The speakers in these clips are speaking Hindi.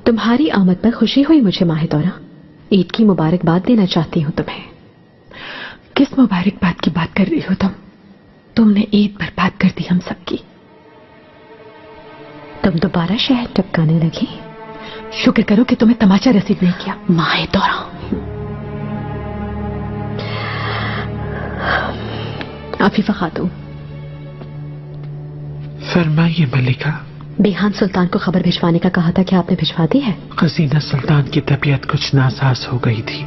तुम्हारी आमद पर खुशी हुई मुझे माहिदौरा। ईद की मुबारकबाद देना चाहती हूँ तुम्हें। किस मुबारकबाद की बात कर रही हो तुम? तुमने ईद बर्बाद कर दी हम सबकी। तुम दोबारा शहर टपकाने लगी। शुक्र करो कि तुम्हें तमाचा रसीद नहीं किया। माहिदौरा, आफीफा खातून। फरमाइए मलिका। बेहान सुल्तान को खबर भिजवाने का कहा था, क्या आपने भिजवा दी है? खजीना सुल्तान की तबीयत कुछ नासाज हो गई थी।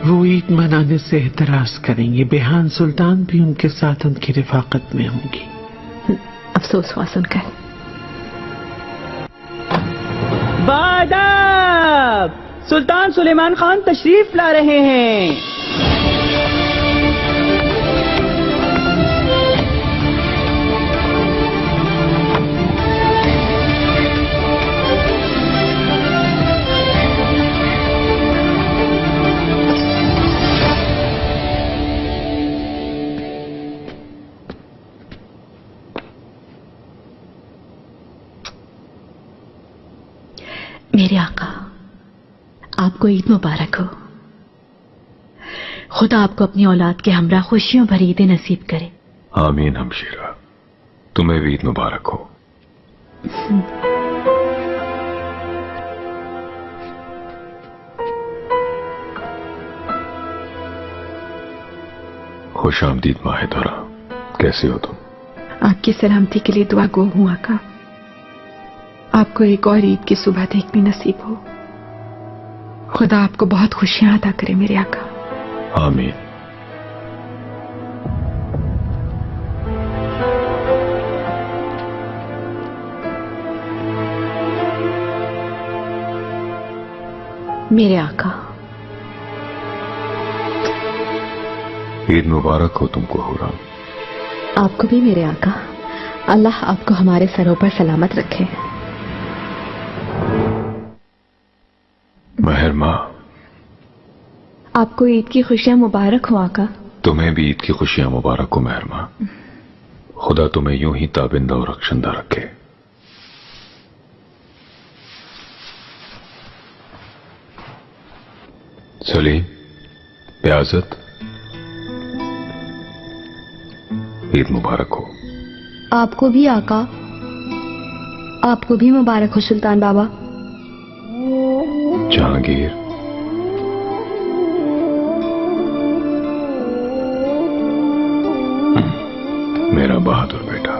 वो ईद मनाने से एतराज करेंगे। बेहान सुल्तान भी उनके साथ उनकी रिफाकत में होंगी। अफसोस हुआ सुनकर। बादाब! सुल्तान सुलेमान खान तशरीफ ला रहे हैं। मेरे आका, आपको ईद मुबारक हो। खुदा आपको अपनी औलाद के हमरा खुशियों भरी ईद नसीब करे। आमीन हमशीरा, तुम्हें भी ईद मुबारक हो। खुश आमदीद माहिदौरा, कैसे हो तुम? आपकी सलामती के लिए दुआ गो हूं आका। आपको एक और ईद की सुबह देखनी नसीब हो। खुदा आपको बहुत खुशियां अता करे मेरे आका। आमीन। मेरे आका, ईद मुबारक हो तुमको हुराम। आपको भी मेरे आका। अल्लाह आपको हमारे सरों पर सलामत रखे। महरमा, आपको ईद की खुशियां मुबारक हो आका। तुम्हें भी ईद की खुशियां मुबारक हो महरमा। खुदा तुम्हें यूं ही ताबिंदा और रक्षंदा रखे। सलीम, प्याजत, ईद मुबारक हो। आपको भी आका। आपको भी मुबारक हो सुल्तान बाबा। जहांगीर, मेरा बहादुर बेटा।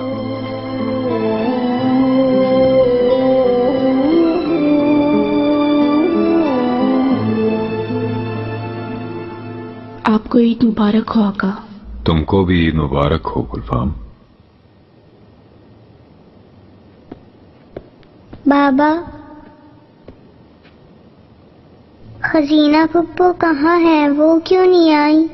आपको ईद मुबारक हो आका। तुमको भी ईद मुबारक हो गुलफाम। बाबा, खजीना पप्पू कहाँ है? वो क्यों नहीं आई?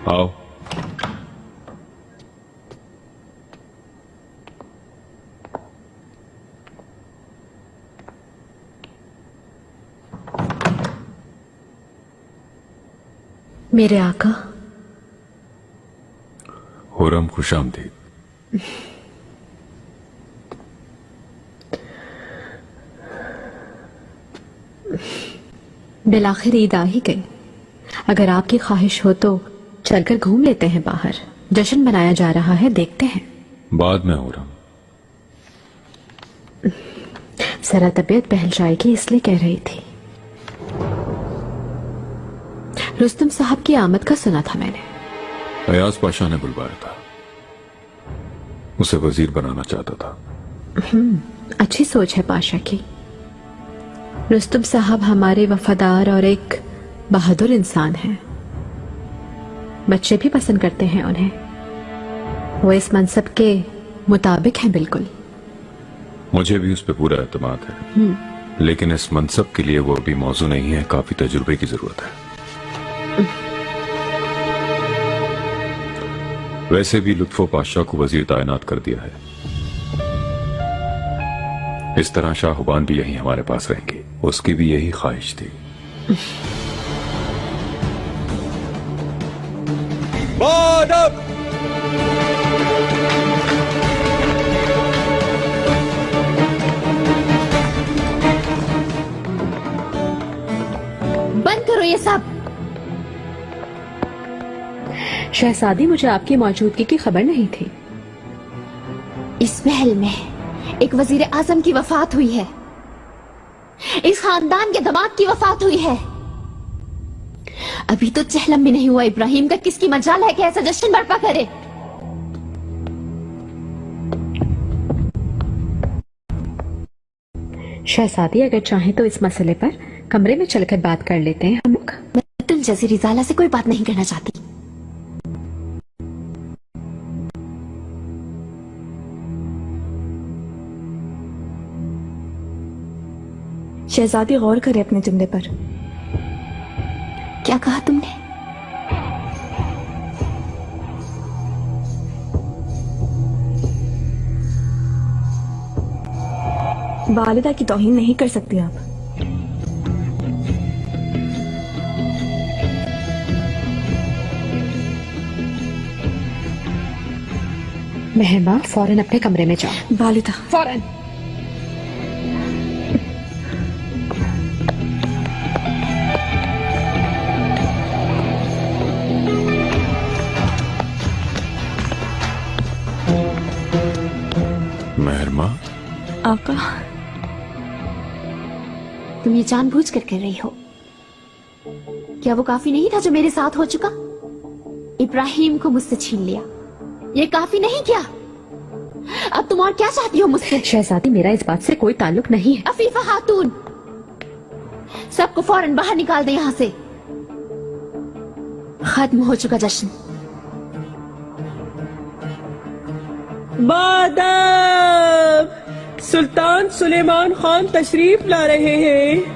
आओ। मेरे आका। हुरम, खुशामदीद। बिलाखिर ईद आ ही गई। अगर आपकी ख्वाहिश हो तो चलकर घूम लेते हैं बाहर। जश्न मनाया जा रहा है, देखते हैं। बाद में हुरम। जरा तबीयत बहल जाएगी इसलिए कह रही थी। रुस्तम साहब की आमद का सुना था मैंने। अयाज पाशा ने बुलवाया था। उसे वजीर बनाना चाहता था। अच्छी सोच है पाशा की। रुस्तम साहब हमारे वफादार और एक बहादुर इंसान हैं। बच्चे भी पसंद करते हैं उन्हें। वो इस मनसब के मुताबिक हैं बिल्कुल। मुझे भी उस पर पूरा एतमाद है। लेकिन इस मनसब के लिए वो अभी मौजू नहीं है, काफी तजुर्बे की जरूरत है। वैसे भी लुत्फो पाशाह को वजीर तैनात कर दिया है। इस तरह शाहबान भी यहीं हमारे पास रहेंगे, उसकी भी यही ख्वाहिश थी। बंद करो ये सब। शहजादी, मुझे आपकी मौजूदगी की खबर नहीं थी। इस महल में एक वजीर आजम की वफात हुई है, इस खानदान के दामाद की वफात हुई है। अभी तो चहलम भी नहीं हुआ इब्राहिम का, किसकी मजाल है कि ऐसा जश्न बर्पा करे। शहजादी, अगर चाहें तो इस मसले पर कमरे में चलकर बात कर लेते हैं हम लोग। मैं तुम जैसी रिजाला से कोई बात नहीं करना चाहती। शहजादी गौर करे अपने जुमले पर। क्या कहा तुमने? वालिदा की तौहीन नहीं कर सकती आप। मेहमा, फौरन अपने कमरे में जाओ। वालिदा, फौरन। मेहरमा, आका। तुम ये जानबूझ कर रही हो? क्या वो काफी नहीं था जो मेरे साथ हो चुका? इब्राहिम को मुझसे छीन लिया, ये काफी नहीं क्या? अब तुम और क्या चाहती हो मुझसे? शहजादी, मेरा इस बात से कोई ताल्लुक नहीं है। अफीफा खातून, सबको फौरन बाहर निकाल दे यहां से। खत्म हो चुका जश्न। बादब, सुल्तान सुलेमान खान तशरीफ ला रहे हैं।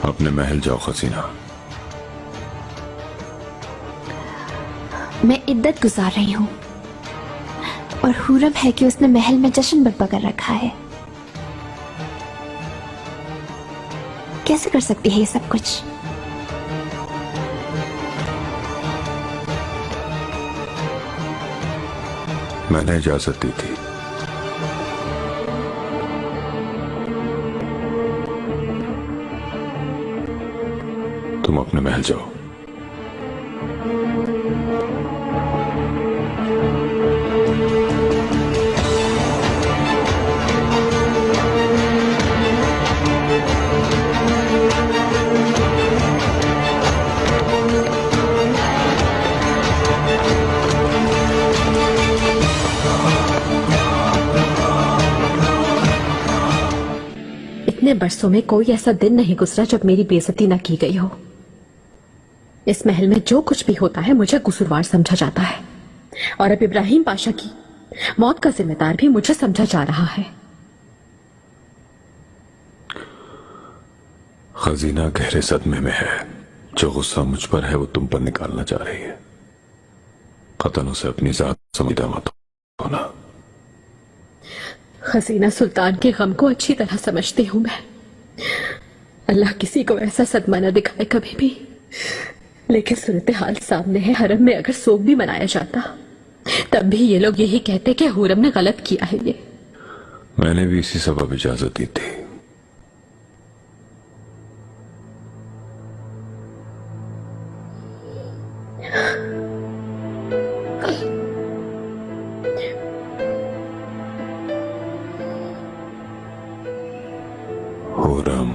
अपने महल जाओ खसीना। मैं इद्दत गुजार रही हूं और हुरम है कि उसने महल में जश्न बर्पा कर रखा है। कैसे कर सकती है ये सब कुछ? मैंने इजाजत दी थी। तुम अपने महल जाओ। इतने बरसों में कोई ऐसा दिन नहीं गुजरा जब मेरी बेइज्जती न की गई हो। इस महल में जो कुछ भी होता है मुझे कसूरवार समझा जाता है, और अब इब्राहिम पाशा की मौत का जिम्मेदार भी मुझे समझा जा रहा है। खजीना गहरे सदमे में है। जो गुस्सा मुझ पर है वो तुम पर निकालना चाह रही है। कतन उसे अपनी जात समझदा मत होना। खजीना सुल्तान के गम को अच्छी तरह समझती हूं मैं। अल्लाह किसी को ऐसा सदमा न दिखाए कभी भी। लेकिन सूरत हाल सामने है। हरम में अगर सोग भी मनाया जाता तब भी ये लोग यही कहते कि हुरम ने गलत किया है। ये मैंने भी इसी सबब इजाजत दी थी। हुरम,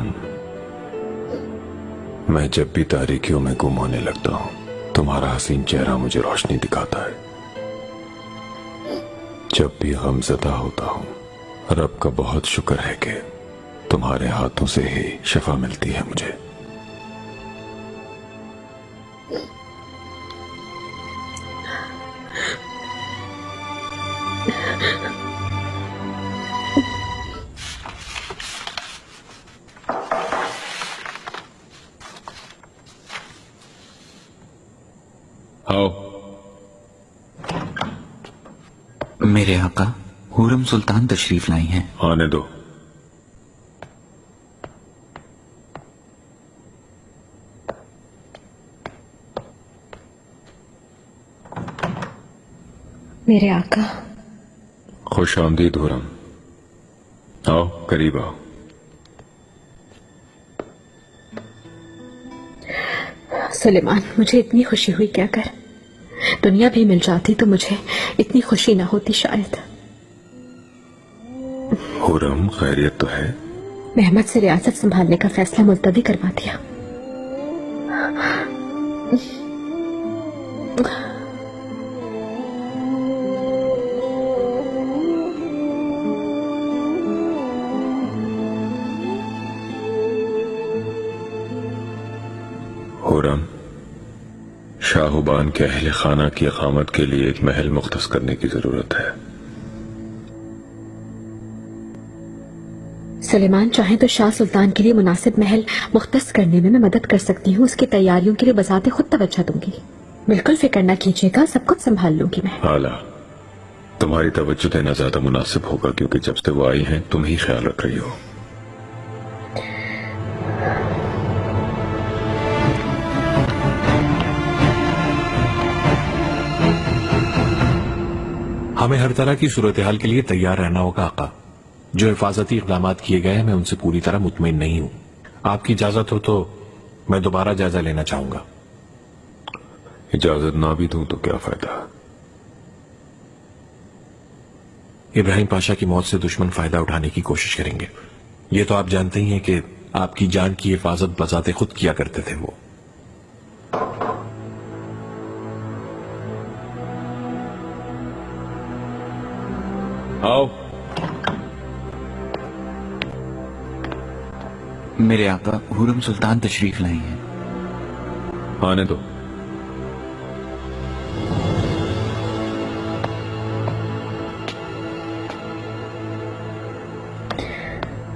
मैं जब भी तारीकियों में गुम होने लगता हूं, तुम्हारा हसीन चेहरा मुझे रोशनी दिखाता है। जब भी गमज़दा होता हूं, रब का बहुत शुक्र है कि तुम्हारे हाथों से ही शफा मिलती है मुझे। आओ। मेरे आका, हुरम सुल्तान तशरीफ लाई हैं। आने दो। मेरे आका। खुश आमदीद हुरम। आओ, करीब आओ। सुलेमान, मुझे इतनी खुशी हुई क्या कर, दुनिया भी मिल जाती तो मुझे इतनी खुशी ना होती शायद। हुरम, खैरियत तो है? महमद से रियासत संभालने का फैसला मुलतवी करवा दिया। हुरम, शाहबान के अहले खाना की इकामत के लिए एक महल मुख्तस करने की जरूरत है। सुलेमान, चाहे तो शाह सुल्तान के लिए मुनासिब महल मुख्तस करने में मैं मदद कर सकती हूँ। उसकी तैयारियों के लिए बजाते खुद तवज्जो दूंगी। बिल्कुल फिक्र न कीजिएगा, सब कुछ संभाल लूंगी मैं। आला, तुम्हारी तवज्जो देना ज्यादा मुनासिब होगा क्योंकि जब से वो आई हैं तुम ही ख्याल रख रही हो। हमें हर तरह की सूरत हाल के लिए तैयार रहना होगा आका। जो हिफाजती इक़दाम किए गए हैं मैं उनसे पूरी तरह मुतमईन नहीं हूं। आपकी इजाजत हो तो मैं दोबारा जायजा लेना चाहूंगा। इजाजत ना भी दूं तो क्या फायदा? इब्राहिम पाशा की मौत से दुश्मन फायदा उठाने की कोशिश करेंगे। ये तो आप जानते ही हैं कि आपकी जान की हिफाजत बजाते खुद किया करते थे वो। आओ। मेरे आका, हुरम सुल्तान तशरीफ लाई हैं। आने दो।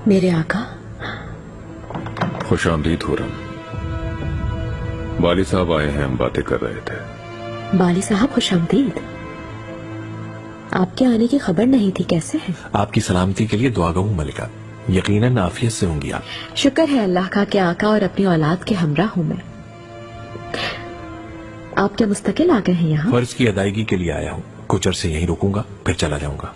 मेरे आका। खुश आमदीद हुरम। वाली साहब आए हैं, हम बातें कर रहे थे। वाली साहब, खुश आमदीद। आपके आने की खबर नहीं थी, कैसे हैं? आपकी सलामती के लिए दुआ गहूं मलिका। यकीनन आफियत से होंगी आप। शुक्र है अल्लाह का कि आका और अपनी औलाद के हमरा हूं मैं। आप क्या मुस्तकिल आ गए हैं यहाँ? फर्ज की अदायगी के लिए आया हूँ। कुछ अरसे यहीं रुकूंगा, फिर चला जाऊंगा।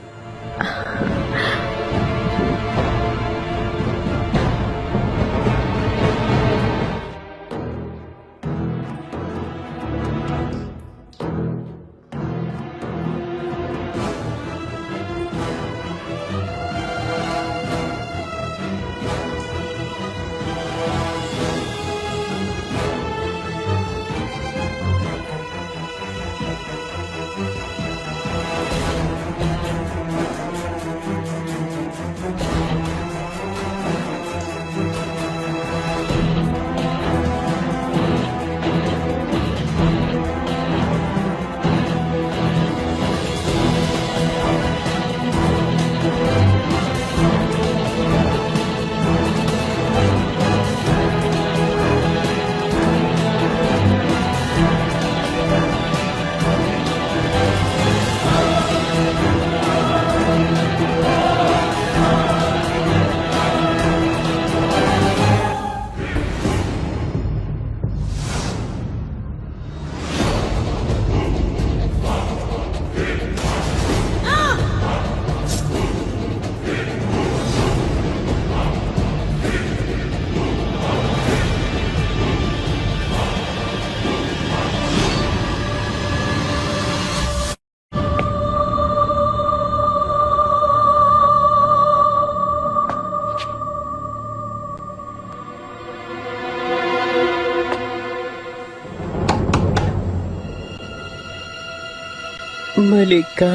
मलिका,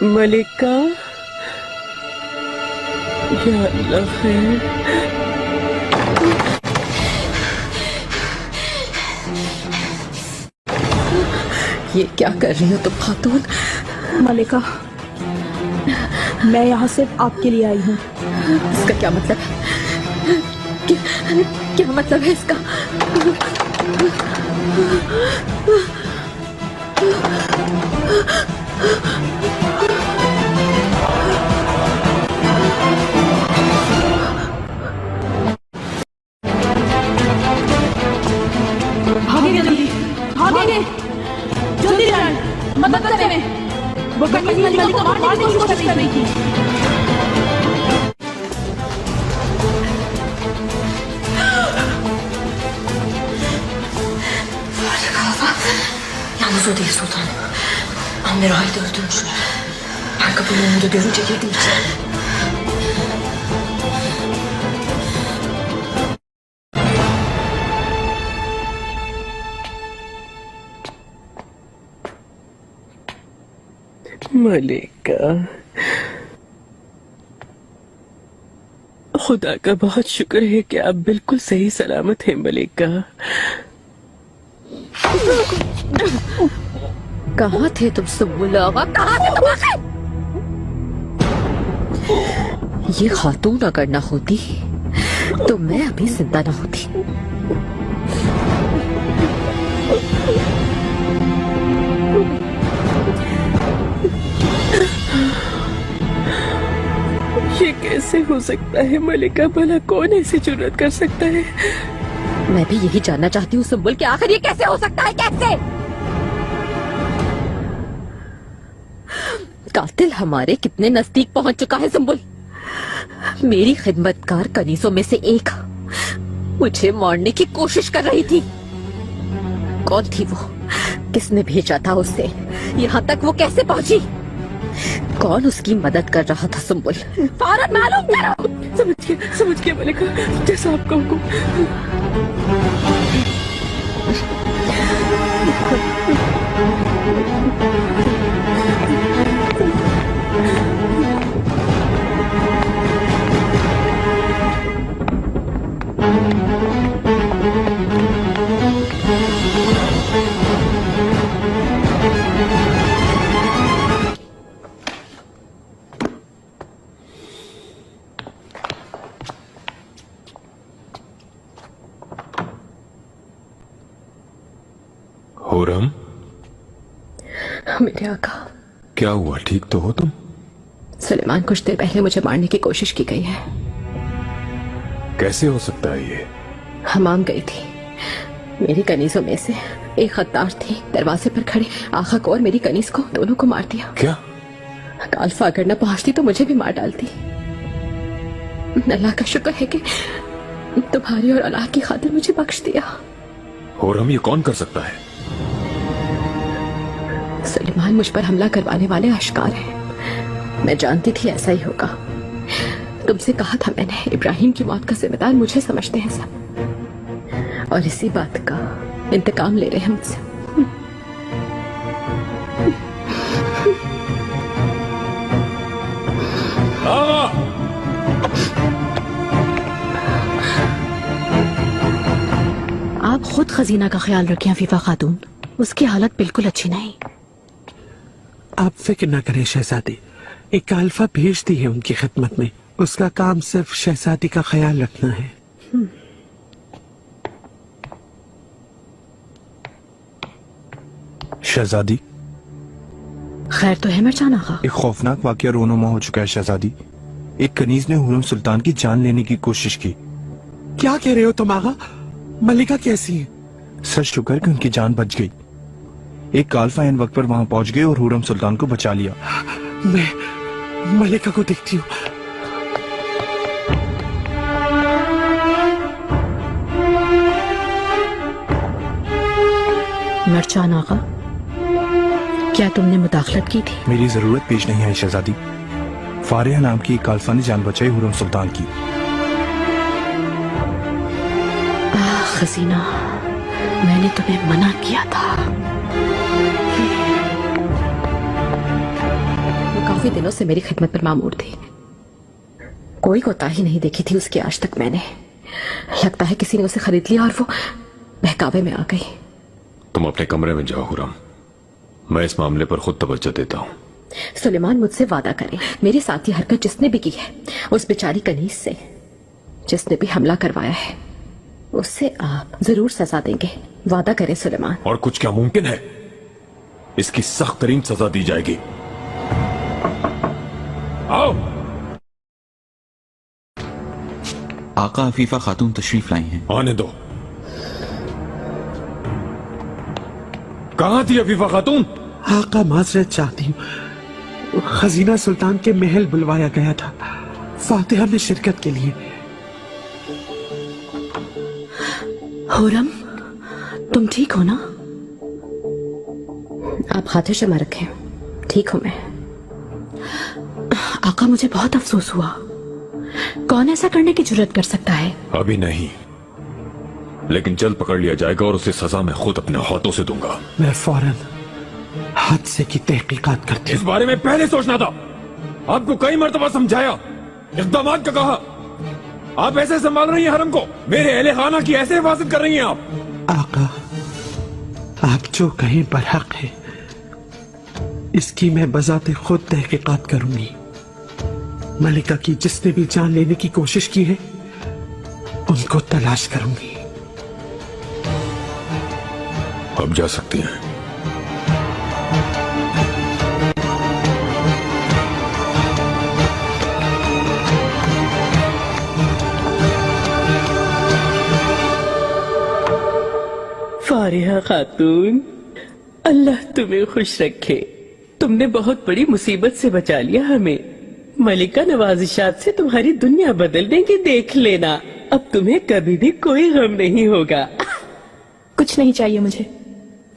मलिका, या अल्लाह खैर। ये क्या कर रही हो तुम खातून? मलिका, मैं यहाँ सिर्फ आपके लिए आई हूँ। इसका क्या मतलब है? क्या मतलब है इसका? भागेंगे जल्दी, भागेंगे जल्दी जाएं, मदद करें। वो कहीं मलिका को मारने की कोशिश कर रही थी। Yalnız o değil sultanım. Amiral'i de öldürmüşler. Arka bölümünü de görünce yedi içeri. मलिका, खुदा का बहुत शुक्र है कि आप बिल्कुल सही सलामत हैं मलिका। कहाँ थे तुम सुम्बुल आगा? कहाँ थे तुम आखिर? ये खातून अगर ना होती तो मैं अभी जिंदा ना होती। ये कैसे हो सकता है मलिका? भला कौन ऐसी जुर्रत कर सकता है? मैं भी यही जानना चाहती हूँ सुम्बुल कि आखिर ये कैसे हो सकता है? कैसे? कातिल हमारे कितने नजदीक पहुंच चुका है सुम्बुल। मेरी खिदमतकार कनीसों में से एक मुझे मारने की कोशिश कर रही थी। कौन थी वो? किसने भेजा था उसे? यहाँ तक वो कैसे पहुंची? कौन उसकी मदद कर रहा था सुम्बुल? फौरन मालूम करो। समझ गया मलिका, जैसा आपका हुक्म। हुरम, मेरे आका, क्या हुआ? ठीक तो हो तुम? सुलेमान कुछ देर पहले मुझे मारने की कोशिश की गई है। कैसे हो सकता है ये? हमाम गई थी। मेरी कनीजों में से एक खद्दार थी, दरवाजे पर खड़े आखा को और मेरी कनीज को दोनों को मार दिया। क्या? काल्फा अगर न पहुंचती तो मुझे भी मार डालती। अल्लाह का शुक्र है कि तुम्हारी और अल्लाह की खातिर मुझे बख्श दिया। हुरम, ये कौन कर सकता है? सुलेमान मुझ पर हमला करवाने वाले आश्कार हैं। मैं जानती थी ऐसा ही होगा। तुमसे कहा था मैंने, इब्राहिम की मौत का जिम्मेदार मुझे समझते हैं सब, और इसी बात का इंतकाम ले रहे हैं मुझसे। आप खुद खजीना का ख्याल रखें अफीफा खातून, उसकी हालत बिल्कुल अच्छी नहीं। आप फिक्र न करें शहजादी, एक अल्फा भेज दी है उनकी खिदमत में। उसका काम सिर्फ शहजादी का ख्याल रखना है। शहजादी, खैर तो है मिर्जान आगा? एक खौफनाक वाकया रोनुमा हो चुका है शहजादी। एक कनीज ने हुरम सुल्तान की जान लेने की कोशिश की। क्या कह रहे हो तुम आगा? मलिका कैसी है? सच शुक्र कि उनकी जान बच गई। एक काल्फा इन वक्त पर वहां पहुंच गए और हुरम सुल्तान को बचा लिया। मैं मलिका को देखती हूँ। मिर्जान आगा, क्या तुमने मुदाखलत की थी? मेरी जरूरत पेश नहीं आई शहजादी। फारिया नाम की एक कालफा ने जान बचाई हुरम सुल्तान की। खजीना, मैंने तुम्हें मना किया था। वो काफी दिनों से मेरी खिदमत पर मामूर थी, कोई कोताही नहीं देखी थी उसकी आज तक मैंने। लगता है किसी ने उसे खरीद लिया और वो बहकावे में आ गई। तुम अपने कमरे में जाओ हुरम, मैं इस मामले पर खुद तवज्जो देता हूँ। सुलेमान मुझसे वादा करे, मेरे साथ ये हरकत जिसने भी की है, उस बेचारी कनीज से जिसने भी हमला करवाया है, उससे आप जरूर सजा देंगे। वादा करें सुलेमान। और कुछ क्या मुमकिन है, इसकी सख्त तरीन सजा दी जाएगी। आओ। आका अफीफा खातून तशरीफ लाई हैं। आने दो। कहां थी अफीफा खातून? आका माजरत चाहती हूँ, खजीना सुल्तान के महल बुलवाया गया था फातिहा में शिरकत के लिए। हुरम, तुम ठीक हो ना? आप खातिर शमा रखें, ठीक हूं मैं। आका, मुझे बहुत अफसोस हुआ। कौन ऐसा करने की जुर्रत कर सकता है? अभी नहीं, लेकिन जल्द पकड़ लिया जाएगा और उसे सजा मैं खुद अपने हाथों से दूंगा। मैं फौरन हादसे की तहकीकात करती हूं। इस बारे में पहले सोचना था। आपको कई मर्तबा समझाया, इक़दाम का कहा। आप ऐसे संभाल रही हैं हरम को, मेरे अहले खाना की ऐसे हिफाजत कर रही हैं आप। आका, आप जो कहें बरहक है, इसकी मैं बजाते खुद तहकीकात करूंगी। मलिका की जिसने भी जान लेने की कोशिश की है, उनको तलाश करूंगी। अब जा सकती हैं। फारिया खातून, अल्लाह तुम्हें खुश रखे। तुमने बहुत बड़ी मुसीबत से बचा लिया हमें। मलिका नवाजिशात से तुम्हारी दुनिया बदल देंगी, देख लेना। अब तुम्हें कभी भी कोई गम नहीं होगा। कुछ नहीं चाहिए मुझे,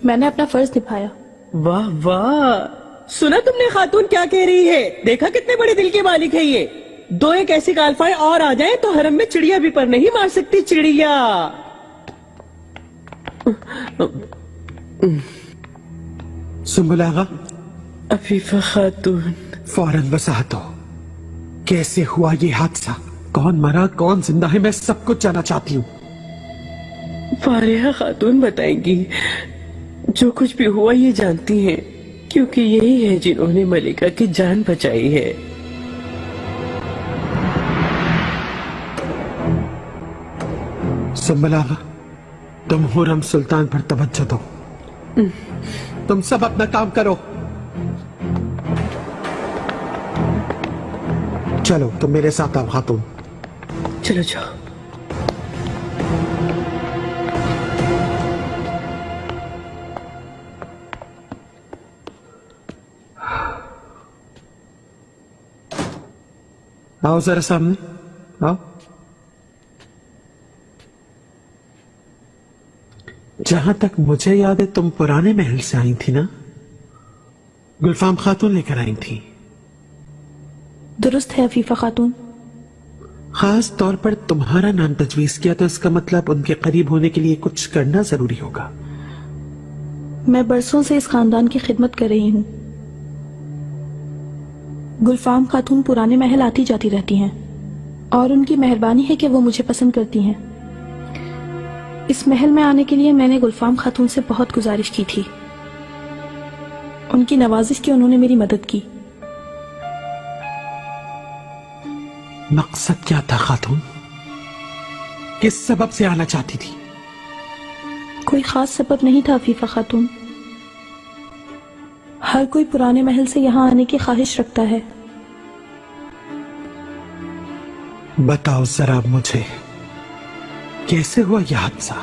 मैंने अपना फर्ज निभाया। वाह वाह, सुना तुमने खातून क्या कह रही है? देखा कितने बड़े दिल के मालिक है ये। दो एक ऐसी कालफाएं और आ जाएं तो हरम में चिड़िया भी पर नहीं मार सकती। चिड़िया सुंबुल आगा। अफीफा खातून, फौरन वजाहत दो, कैसे हुआ ये हादसा? कौन मरा, कौन जिंदा है? मैं सब कुछ जानना चाहती हूँ। फारिया खातून बताएंगी। जो कुछ भी हुआ ये जानती हैं, क्योंकि यही है जिन्होंने मलिका की जान बचाई है। सुंबुल आगा, तुम हुरम सुल्तान पर तवज्जो दो। तुम सब अपना काम करो। चलो तुम मेरे साथ आओ खातून। चलो जाओ। आओ जरा सामने आओ। जहां तक मुझे याद है तुम पुराने महल से आई थी ना? गुलफाम खातून लेकर आई थी। दुरुस्त है अफीफा खातून। खास तौर पर तुम्हारा नाम तजवीज किया तो इसका मतलब उनके करीब होने के लिए कुछ करना जरूरी होगा। मैं बरसों से इस खानदान की खिदमत कर रही हूँ। गुलफाम खातून पुराने महल आती जाती रहती हैं और उनकी मेहरबानी है कि वो मुझे पसंद करती हैं। इस महल में आने के लिए मैंने गुलफाम खातून से बहुत गुजारिश की थी। उनकी नवाजिश की उन्होंने मेरी मदद की। मकसद क्या था खातून? किस सबब से आना चाहती थी? कोई खास सबब नहीं था अफीफा खातून। हर कोई पुराने महल से यहाँ आने की ख्वाहिश रखता है। बताओ जरा मुझे, कैसे हुआ यह हादसा?